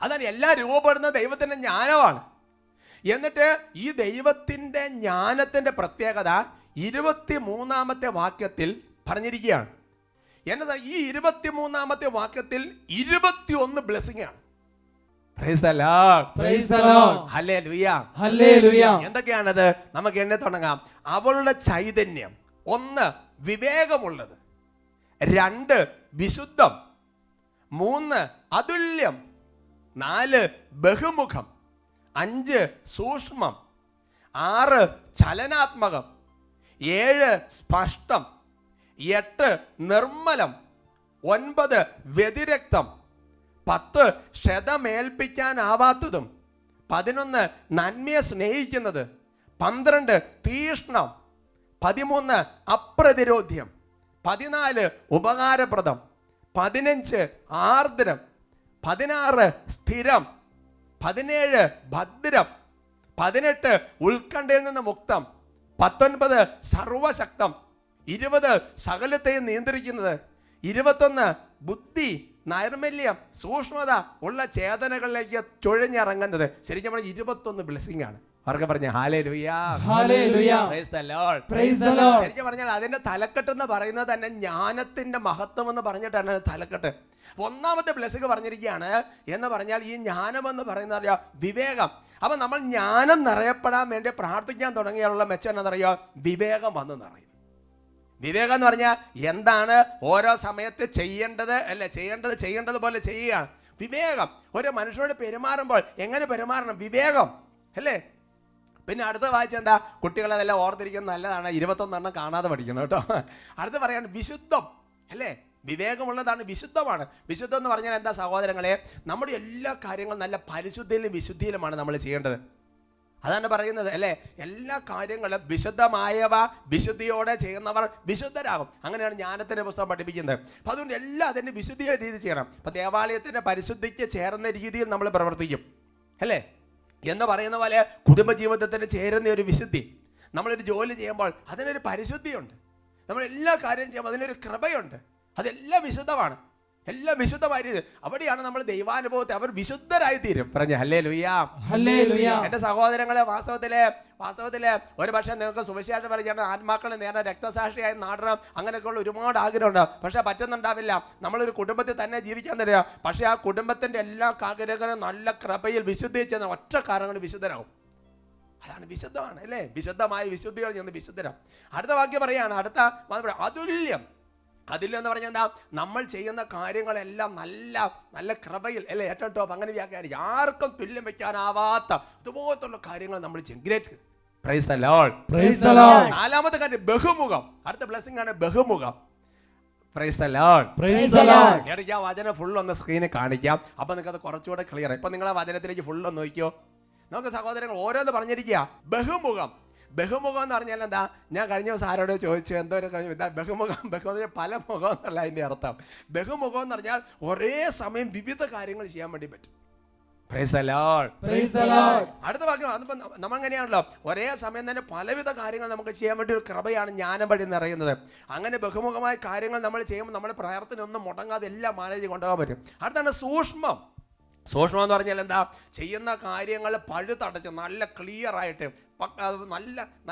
S2: അതാണ് എല്ലാം രൂപപ്പെടുന്ന ദൈവത്തിന്റെ ജ്ഞാനമാണ്. എന്നിട്ട് ഈ ദൈവത്തിൻ്റെ ജ്ഞാനത്തിൻ്റെ പ്രത്യേകത 23-ാമത്തെ വാക്യത്തിൽ പറഞ്ഞിരിക്കുകയാണ്. എന്നതാ? ഈ 23-ാമത്തെ വാക്യത്തിൽ 21 ബ്ലെസ്സിംഗ് ആണ്. Praise the Lord.
S4: Praise the Lord.
S2: Hallelujah.
S4: Hallelujah.
S2: എന്തൊക്കെയാണത്? നമുക്ക് എണ്ണി തുടങ്ങാം. അവളുടെ ചൈതന്യം, 1 വിവേകമുള്ളത്, 2 വിശുദ്ധം, 3 അതുല്യം, 4 ബഹുമുഖം, 5 സൂക്ഷ്മം, 6 ചലനാത്മകം, 7 സ്പഷ്ടം, 8 നിർമ്മലം, 9 വ്യതിരക്തം, 10 ക്ഷതമേൽപ്പിക്കാനാവാത്തതും, 11 നന്മയെ സ്നേഹിക്കുന്നത്, 12 തീഷ്ണം, 13 അപ്രതിരോധ്യം, 14 ഉപകാരപ്രദം, 15 ആർദ്രം, 16 സ്ഥിരം, 17 ഭദ്രം, 18 ഉത്കണ്ഠയിൽ നിന്ന് മുക്തം, 19 സർവശക്തം, 20 സകലത്തെയും നിയന്ത്രിക്കുന്നത്, 21 ബുദ്ധി, നൈർമല്യം, സൂക്ഷ്മത ഉള്ള ചേതനകളിലേക്ക് ചുഴഞ്ഞിറങ്ങുന്നത്. ശരിക്കും പറഞ്ഞാൽ 21 ബ്ലെസ്സിംഗ് ആണ്. അവർക്ക് പറഞ്ഞ hallelujah.
S4: Hallelujah.
S2: Price the Lord.
S4: Praise the Lord.
S2: ശരിക്കും പറഞ്ഞാൽ അതിന്റെ തലക്കെട്ട് എന്ന് പറയുന്നത് തന്നെ ജ്ഞാനത്തിന്റെ മഹത്വം എന്ന് പറഞ്ഞിട്ടാണ് തലക്കെട്ട്. 1-ാമത്തെ ബ്ലെസ്സിംഗ് പറഞ്ഞിരിക്കുകയാണ് എന്ന് പറഞ്ഞാൽ ഈ ജ്ഞാനം എന്ന് പറയുന്നത് വിവേകം. അപ്പൊ നമ്മൾ ജ്ഞാനം നിറയപ്പെടാൻ വേണ്ടി പ്രാർത്ഥിക്കാൻ തുടങ്ങിയുള്ള മെച്ചം എന്നറിയോ? വിവേകം വന്ന് നിറയും. വിവേകം എന്ന് പറഞ്ഞാൽ എന്താണ്? ഓരോ സമയത്ത് ചെയ്യേണ്ടത് അല്ലെ, ചെയ്യേണ്ടത് പോലെ ചെയ്യുകയാണ് വിവേകം. ഒരു മനുഷ്യനോട് പെരുമാറുമ്പോൾ എങ്ങനെ പെരുമാറണം? വിവേകം അല്ലേ? പിന്നെ അടുത്ത വായിച്ച എന്താ? കുട്ടികളതെല്ലാം ഓർത്തിരിക്കുന്നത് നല്ലതാണ്, 21 കാണാതെ പഠിക്കണം കേട്ടോ. അടുത്ത് പറയാണ് വിശുദ്ധം അല്ലേ? വിവേകമുള്ളതാണ്, വിശുദ്ധമാണ്. വിശുദ്ധം എന്ന് പറഞ്ഞാൽ എന്താ സഹോദരങ്ങളെ? നമ്മുടെ എല്ലാ കാര്യങ്ങളും നല്ല പരിശുദ്ധിയിലും വിശുദ്ധിയിലുമാണ് നമ്മൾ ചെയ്യേണ്ടത്. അതാണ് പറയുന്നത് അല്ലേ? എല്ലാ കാര്യങ്ങളും വിശുദ്ധമായവ വിശുദ്ധിയോടെ ചെയ്യുന്നവർ വിശുദ്ധരാകും. അങ്ങനെയാണ് ജ്ഞാനത്തിന്റെ പുസ്തകം പഠിപ്പിക്കുന്നത്. അപ്പം അതുകൊണ്ട് എല്ലാം അതിൻ്റെ വിശുദ്ധിയ രീതി ചെയ്യണം. അപ്പം ദേവാലയത്തിൻ്റെ പരിശുദ്ധിക്ക് ചേർന്ന രീതിയിൽ നമ്മൾ പ്രവർത്തിക്കും അല്ലേ? എന്ന് പറയുന്ന പോലെ കുടുംബജീവിതത്തിന് ചേരുന്ന ഒരു വിശുദ്ധി. നമ്മളൊരു ജോലി ചെയ്യുമ്പോൾ അതിനൊരു പരിശുദ്ധിയുണ്ട്. നമ്മൾ എല്ലാ കാര്യം ചെയ്യുമ്പോൾ അതിനൊരു കൃപയുണ്ട്. അതെല്ലാം വിശുദ്ധമാണ്, എല്ലാം വിശുദ്ധമായ രീതി. അവിടെയാണ് നമ്മൾ ദൈവാനുഭവത്തെ അവർ വിശുദ്ധരായി തീരും. പറഞ്ഞ ഹല്ലേലൂയ.
S4: ഹല്ലേലൂയ.
S2: എന്റെ സഹോദരങ്ങളെ, വാസ്തവത്തില് ഒരു പക്ഷേ നിങ്ങൾക്ക് സുവിശേഷം പറയുകയാണ്, ആത്മാക്കളെ നേരെ രക്തസാക്ഷിയായി നാടണം, അങ്ങനെയൊക്കെയുള്ള ഒരുപാട് ആഗ്രഹമുണ്ട്. പക്ഷെ പറ്റുന്നുണ്ടാവില്ല. നമ്മളൊരു കുടുംബത്തിൽ തന്നെ ജീവിക്കാൻ തരിക. പക്ഷെ ആ കുടുംബത്തിന്റെ എല്ലാ കാര്യങ്ങളും നല്ല കൃപയിൽ വിശുദ്ധി ചെയ്യുന്ന ഒറ്റ കാരണങ്ങൾ വിശുദ്ധരാകും. അതാണ് വിശുദ്ധമാണ് അല്ലേ? വിശുദ്ധമായ വിശുദ്ധിയോടെ ചെയ്യുന്ന വിശുദ്ധരാം. അടുത്ത വാക്യം പറയാണ്, അടുത്ത അതുല്യം. അതില്ലെന്ന് പറഞ്ഞാൽ എന്താ? നമ്മൾ ചെയ്യുന്ന കാര്യങ്ങളെല്ലാം നല്ല നല്ല കൃപയിൽ അല്ലെ, ഏറ്റവും ടോപ്പ്, അങ്ങനെ വ്യാഖ്യാനിക്കും. ആർക്കും തുല്യം വെക്കാനാവാത്ത ഇതുപോലത്തുള്ള കാര്യങ്ങൾ നമ്മൾ ചെയ്യും. Great. Praise the Lord.
S4: Praise the Lord.
S2: 4-ാമത്തെ കാര്യം ബഹുമുഖം. അടുത്ത ബ്ലെസ്സിംഗ് ആണ് ബഹുമുഖം. Praise the Lord.
S4: Praise the Lord.
S2: ഞാൻ ആ വചനം ഫുൾ ഒന്ന് സ്ക്രീനിൽ കാണിക്കാം. അപ്പൊ നിങ്ങൾക്ക് അത് കുറച്ചുകൂടെ ക്ലിയർ. ഇപ്പൊ നിങ്ങൾ ആ വചനത്തിലേക്ക് ഫുൾ ഒന്ന് നോക്കിയോ. നമുക്ക് സഹോദരങ്ങൾ ഓരോന്ന് പറഞ്ഞിരിക്കുക. ബഹുമുഖം. ബഹുമുഖം എന്ന് പറഞ്ഞാൽ എന്താ? ഞാൻ കഴിഞ്ഞ ദിവസം ആരോട് ചോദിച്ചു, എന്തോ ബഹുമുഖം പല മുഖം എന്നല്ല അതിൻ്റെ അർത്ഥം. ബഹുമുഖം എന്ന് പറഞ്ഞാൽ ഒരേ സമയം വിവിധ കാര്യങ്ങൾ ചെയ്യാൻ വേണ്ടി പറ്റും. Praise the Lord.
S4: Praise the Lord.
S2: അടുത്ത വാക്യം അതിപ്പോൾ നമ്മൾ അങ്ങനെയാണല്ലോ, ഒരേ സമയം തന്നെ പലവിധ കാര്യങ്ങൾ നമുക്ക് ചെയ്യാൻ വേണ്ടി ഒരു കൃപയാണ് ജ്ഞാനം വഴി നിറയുന്നത്. അങ്ങനെ ബഹുമുഖമായ കാര്യങ്ങൾ നമ്മൾ ചെയ്യുമ്പോൾ നമ്മുടെ പ്രാർത്ഥന ഒന്നും മുടങ്ങാതെ എല്ലാം മാനേജ് കൊണ്ടുപോകാൻ പറ്റും. അടുത്താണ് സൂക്ഷ്മം. സൂക്ഷ്മം എന്ന് പറഞ്ഞാൽ എന്താ? ചെയ്യുന്ന കാര്യങ്ങൾ പഴുതടച്ച് നല്ല ക്ലിയർ ആയിട്ട്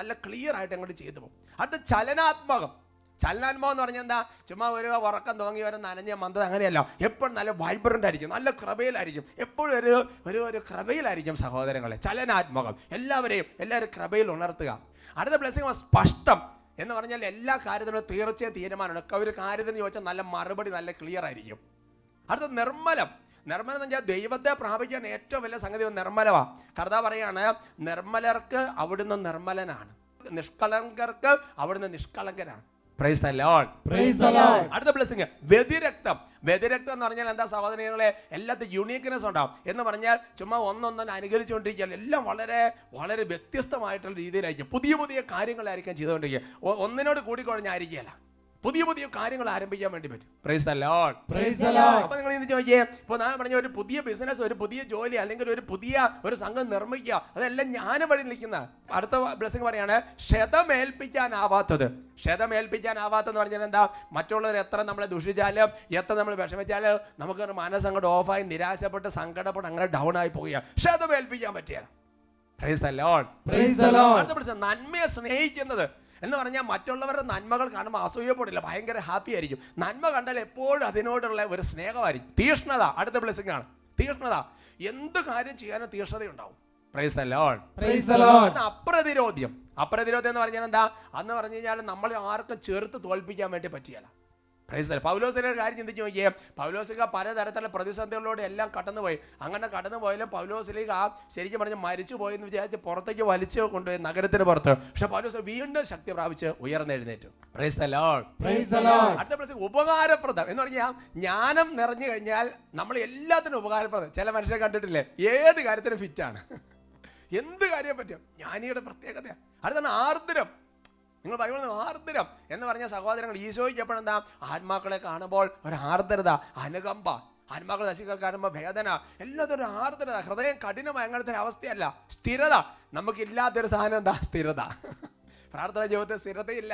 S2: നല്ല ക്ലിയർ ആയിട്ട് അങ്ങോട്ട് ചെയ്തു പോകും. അടുത്ത ചലനാത്മകം. ചലനാത്മകം എന്ന് പറഞ്ഞാൽ എന്താ? ചുമ്മാ ഒരു ഉറക്കം തോങ്ങി വരെ നനഞ്ഞ മന്ദത അങ്ങനെയല്ല. എപ്പോഴും നല്ല വൈബ്രൻ്റ് ആയിരിക്കും, നല്ല കൃപയിലായിരിക്കും, എപ്പോഴും ഒരു കൃപയിലായിരിക്കും സഹോദരങ്ങളെ. ചലനാത്മകം. എല്ലാവരും കൃപയിൽ ഉണർത്തുക. അടുത്ത ബ്ലെസ്സിംഗ് സ്പഷ്ടം എന്ന് പറഞ്ഞാൽ എല്ലാ കാര്യത്തിനും തീർച്ചയായും തീരുമാനമാണ്. ഒരു കാര്യത്തിന് ചോദിച്ചാൽ നല്ല മറുപടി നല്ല ക്ലിയർ ആയിരിക്കും. അടുത്ത നിർമ്മലം. നിർമ്മലം എന്ന് വെച്ചാൽ ദൈവത്തെ പ്രാപിക്കാൻ ഏറ്റവും വലിയ സംഗതി നിർമ്മലമാണ്. കർത്താവ് പറയാണ്, നിർമ്മലർക്ക് അവിടുന്ന് നിർമ്മലനാണ്, നിഷ്കളങ്കർക്ക് അവിടുന്ന് നിഷ്കളങ്കനാണ്. Praise the Lord.
S4: Praise the Lord.
S2: അടുത്ത ബ്ലെസ്സിംഗ് വ്യതിരക്തം. വ്യതിരക്തം എന്ന് പറഞ്ഞാൽ എന്താ സഹോദരങ്ങളെ? എല്ലാത്തും യൂണീക്ക്നെസ് ഉണ്ടാവും. എന്ന് പറഞ്ഞാൽ ചുമ്മാ ഒന്നൊന്നും അനുകരിച്ചുകൊണ്ടിരിക്കുക, എല്ലാം വളരെ വളരെ വ്യത്യസ്തമായിട്ടുള്ള രീതിയിലായിരിക്കും. പുതിയ കാര്യങ്ങളായിരിക്കും ചെയ്തുകൊണ്ടിരിക്കുക. ഒന്നിനോട് കൂടിക്കുഴഞ്ഞായിരിക്കുകയല്ല, പുതിയ കാര്യങ്ങൾ ആരംഭിക്കാൻ വേണ്ടി പറ്റും. Praise the Lord.
S4: Praise the Lord.
S2: അപ്പൊ നിങ്ങൾ ഇന്ന് ചോദിക്കേ, ഇപ്പോൾ ഞാൻ പറഞ്ഞ ഒരു പുതിയ ബിസിനസ്, ഒരു പുതിയ ജോലി, അല്ലെങ്കിൽ ഒരു സംഘം നിർമ്മിക്കുക, അതെല്ലാം ജ്ഞാനം വഴി നിൽക്കുന്ന. അടുത്ത ബ്ലെസ്സിംഗ് പറയാണ് ക്ഷതമേൽപ്പിക്കാനാവാത്തത്. ക്ഷതമേൽപ്പിക്കാനാവാത്തെന്ന് പറഞ്ഞാൽ എന്താ? മറ്റുള്ളവർ എത്ര നമ്മളെ ദുഷിച്ചാലും എത്ര നമ്മൾ വിഷമിച്ചാലും നമുക്കൊരു മനസ്സങ്ങോട്ട് ഓഫായി നിരാശപ്പെട്ട് സങ്കടപ്പെട്ട് അങ്ങനെ ഡൗൺ ആയി പോവുക. ക്ഷതമേൽപ്പിക്കാൻ പറ്റിയാൽ. Praise the Lord.
S4: Praise the Lord.
S2: അടുത്ത ബ്ലെസ്സിംഗ് നന്മയെ സ്നേഹിക്കുന്നത് എന്ന് പറഞ്ഞാൽ മറ്റുള്ളവരുടെ നന്മകൾ കാണുമ്പോൾ അസൂയപ്പെടില്ല, ഭയങ്കര ഹാപ്പി ആയിരിക്കും. നന്മ കണ്ടാൽ എപ്പോഴും അതിനോടുള്ള ഒരു സ്നേഹമായിരിക്കും. തീഷ്ണത അടുത്ത ബ്ലെസ്സിംഗ് ആണ്. തീഷ്ണത. എന്ത് കാര്യം ചെയ്യാനും തീഷ്ണതയുണ്ടാവും. Praise the Lord.
S4: Praise the Lord.
S2: അപ്രതിരോധ്യം. അപ്രതിരോധ്യം എന്ന് പറഞ്ഞാൽ എന്താ? അന്ന് പറഞ്ഞു കഴിഞ്ഞാൽ നമ്മളെ ആർക്കും ചേർത്ത് തോൽപ്പിക്കാൻ വേണ്ടി പറ്റിയല്ല. Praise the Lord. പൗലോസിന്റെ കാര്യം ചിന്തിച്ച് നോക്കിയേ. പൗലോസിക പലതരത്തിലുള്ള പ്രതിസന്ധികളോട് എല്ലാം കടന്നുപോയി. അങ്ങനെ കടന്നു പോയാലും പൗലോസിലേക്ക് ശരിക്കും പറഞ്ഞ് മരിച്ചു പോയെന്ന് വിചാരിച്ച് പുറത്തേക്ക് വലിച്ചു കൊണ്ടുപോയി നഗരത്തിന് പുറത്ത്. പക്ഷെ പൗലോസ് വീണ്ടും ശക്തി പ്രാപിച്ച് ഉയർന്നെഴുന്നേറ്റു. Praise the Lord.
S4: Praise the Lord.
S2: അടുത്ത പ്രശ്നം ഉപകാരപ്രദം എന്ന് പറഞ്ഞാൽ ജ്ഞാനം നിറഞ്ഞു കഴിഞ്ഞാൽ നമ്മൾ എല്ലാത്തിനും ഉപകാരപ്രദം. ചില മനുഷ്യരെ കണ്ടിട്ടില്ലേ, ഏത് കാര്യത്തിനും ഫിറ്റാണ്, എന്ത് കാര്യം പറ്റും. ജ്ഞാനിയുടെ പ്രത്യേകതയാണ്. അടുത്താണ് ആർദ്രം. നിങ്ങൾ ബൈബിളിൽ ആർദ്രം എന്ന് പറഞ്ഞ സഹോദരങ്ങൾ, ഈശോയ്ക്ക് എപ്പോഴെന്താ? ആത്മാക്കളെ കാണുമ്പോൾ ഒരു ആർദ്രത, അനുകമ്പ. ആത്മാക്കൾ നശിക്കാൻ കാണുമ്പോൾ വേദന, എല്ലാത്തിനും ഒരു ആർദ്രത. ഹൃദയം കഠിനമായ അങ്ങനത്തെ ഒരു അവസ്ഥയല്ല. സ്ഥിരത. നമുക്കില്ലാത്തൊരു സാധനം എന്താ? സ്ഥിരത. പ്രാർത്ഥന ജീവിതത്തിൽ സ്ഥിരതയില്ല,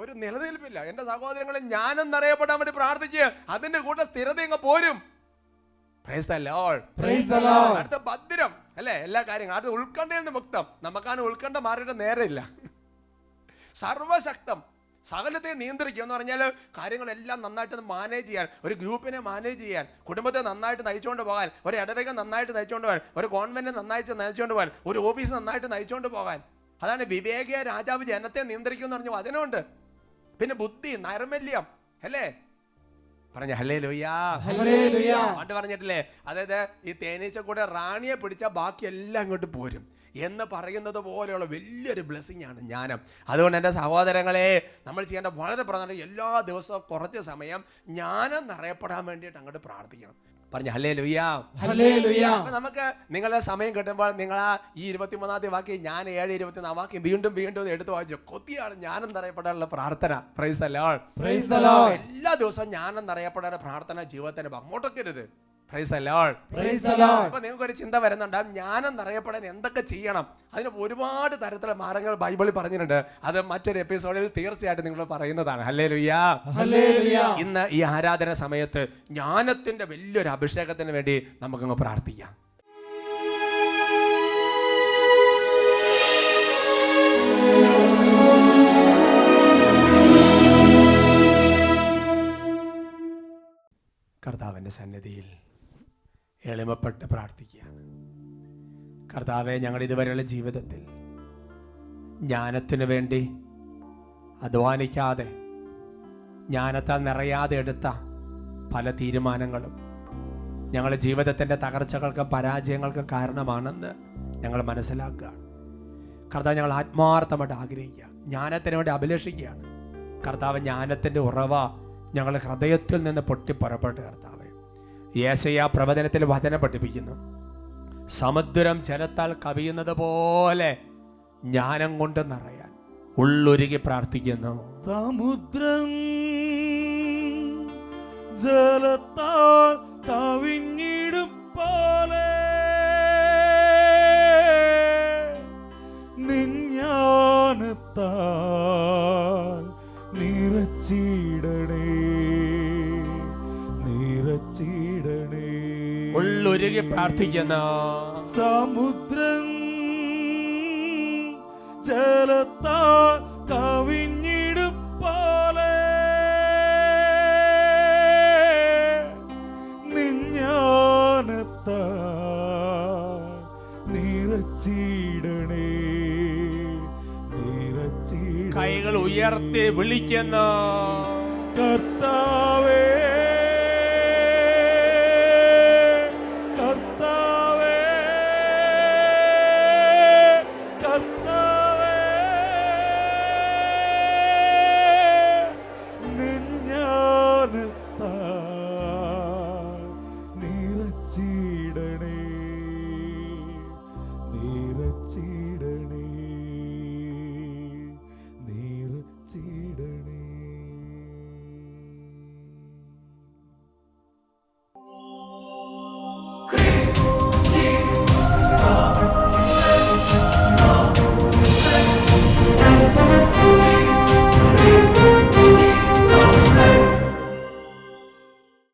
S2: ഒരു നിലനിൽപ്പില്ല. എൻ്റെ സഹോദരങ്ങളെ, ജ്ഞാനം നിറയപ്പെടാൻ വേണ്ടി പ്രാർത്ഥിക്കുക, അതിൻ്റെ കൂടെ സ്ഥിരത അങ്ങ് പോരും. Praise the Lord.
S4: Praise the Lord.
S2: അടുത്ത ഭദ്രം അല്ലേ? എല്ലാ കാര്യങ്ങളും. അടുത്ത ഉത്കണ്ഠയിൽ നിന്ന് മുക്തം. നമുക്കാണ് ഉത്കണ്ഠ മാറിയിട്ട് നേരമില്ല. സർവശക്തം. സകലത്തെ നിയന്ത്രിക്കുക എന്ന് പറഞ്ഞാൽ കാര്യങ്ങളെല്ലാം നന്നായിട്ട് മാനേജ് ചെയ്യാൻ, ഒരു ഗ്രൂപ്പിനെ മാനേജ് ചെയ്യാൻ, കുടുംബത്തെ നന്നായിട്ട് നയിച്ചുകൊണ്ട് പോകാൻ, ഒരു ഇടവക നന്നായിട്ട് നയിച്ചുകൊണ്ട് പോകാൻ, ഒരു ഗവൺമെന്റ് നന്നായിട്ട് നയിച്ചുകൊണ്ട് പോകാൻ, ഒരു ഓഫീസ് നന്നായിട്ട് നയിച്ചുകൊണ്ട് പോകാൻ. അതാണ് വിവേകിയ രാജാവ് ജനത്തെ നിയന്ത്രിക്കും എന്ന് പറഞ്ഞു വചനമുണ്ട്. പിന്നെ ബുദ്ധി, നൈർമല്യം അല്ലേ? പറഞ്ഞ ഹല്ലേലൂയാ.
S4: ഹല്ലേലൂയ.
S2: പണ്ട് പറഞ്ഞിട്ടില്ലേ, അതായത് ഈ തേനീച്ച കൂടെ റാണിയെ പിടിച്ചാൽ ബാക്കി എല്ലാം ഇങ്ങോട്ട് പോരും എന്ന് പറയുന്നത് പോലെയുള്ള വലിയൊരു ബ്ലെസ്സിംഗ് ആണ് ജ്ഞാനം. അതുകൊണ്ട് എൻ്റെ സഹോദരങ്ങളെ, നമ്മൾ ചെയ്യേണ്ട വളരെ പ്രധാനം, എല്ലാ ദിവസവും കുറച്ച് സമയം ജ്ഞാനം നിറയപ്പെടാൻ വേണ്ടിയിട്ട് അങ്ങോട്ട് പ്രാർത്ഥിക്കണം. പറഞ്ഞ ഹല്ലേലൂയാ.
S4: ഹല്ലേലൂയ.
S2: അപ്പൊ നമുക്ക് നിങ്ങളുടെ സമയം കിട്ടുമ്പോൾ നിങ്ങൾ ഈ 23-ാമത്തെ വാക്യം, ഞാൻ 7:24 വാക്യം വീണ്ടും എടുത്ത് വായിച്ചു. കൊതിയാണ് ജ്ഞാനം നിറയപ്പെടാനുള്ള പ്രാർത്ഥന. Praise the Lord.
S4: Praise the Lord.
S2: എല്ലാ ദിവസവും ജ്ഞാനം നിറയപ്പെടാനുള്ള പ്രാർത്ഥന ജീവിതത്തിന് മുടക്കരുത്. Praise the Lord.
S4: Praise the Lord.
S2: അപ്പൊ നിങ്ങൾക്ക് ഒരു ചിന്ത വരുന്നുണ്ടാവും, ജ്ഞാനം നിറയപ്പെടാൻ എന്തൊക്കെ ചെയ്യണം? അതിന് ഒരുപാട് തരത്തിലുള്ള മാർഗ്ഗങ്ങൾ ബൈബിളിൽ പറഞ്ഞിട്ടുണ്ട്. അത് മറ്റൊരു എപ്പിസോഡിൽ തീർച്ചയായിട്ടും നിങ്ങൾ പറയുന്നതാണ്. ഹല്ലേലൂയാ.
S4: ഹല്ലേലൂയ.
S2: ഇന്ന് ഈ ആരാധന സമയത്ത് ജ്ഞാനത്തിന്റെ വലിയൊരു അഭിഷേകത്തിന് വേണ്ടി നമുക്കങ്ങ് പ്രാർത്ഥിക്കാം. കർത്താവിൻ്റെ സന്നിധിയിൽ എളിമപ്പെട്ട് പ്രാർത്ഥിക്കുകയാണ്. കർത്താവെ, ഞങ്ങളുടെ ഇതുവരെയുള്ള ജീവിതത്തിൽ ജ്ഞാനത്തിന് വേണ്ടി അധ്വാനിക്കാതെ, ജ്ഞാനത്താൽ നിറയാതെ എടുത്ത പല തീരുമാനങ്ങളും ഞങ്ങളുടെ ജീവിതത്തിൻ്റെ തകർച്ചകൾക്കും പരാജയങ്ങൾക്കും കാരണമാണെന്ന് ഞങ്ങൾ മനസ്സിലാക്കുകയാണ്. കർത്താവ്, ഞങ്ങൾ ആത്മാർത്ഥമായിട്ട് ആഗ്രഹിക്കുക, ജ്ഞാനത്തിന് വേണ്ടി അഭിലഷിക്കുകയാണ്. കർത്താവ്, ജ്ഞാനത്തിൻ്റെ ഉറവ ഞങ്ങളുടെ ഹൃദയത്തിൽ നിന്ന് പൊട്ടിപ്പുറപ്പെട്ട് കർത്താവെ, യേശയ്യാ പ്രവചനത്തിൽ വചനം പഠിപ്പിക്കുന്നു, സമുദ്രം ജലത്താൽ കവിയുന്നത് പോലെ ജ്ഞാനം കൊണ്ട് നിറയാൻ ഉള്ളൊരുകി പ്രാർത്ഥിക്കുന്നു.
S3: സമുദ്രം ജലത്താൽ കവിഞ്ഞിടും പോലെ
S2: ഉരുകി പ്രാർത്ഥിക്കുന്നു.
S3: സമുദ്രം ജലത്താൽ കവിഞ്ഞിടും പോലെ നിഞ്ഞാനത്താൽ നിറച്ചിടണേ.
S2: കൈകൾ ഉയർത്തി വിളിക്കുന്നു.
S3: കർത്താവേ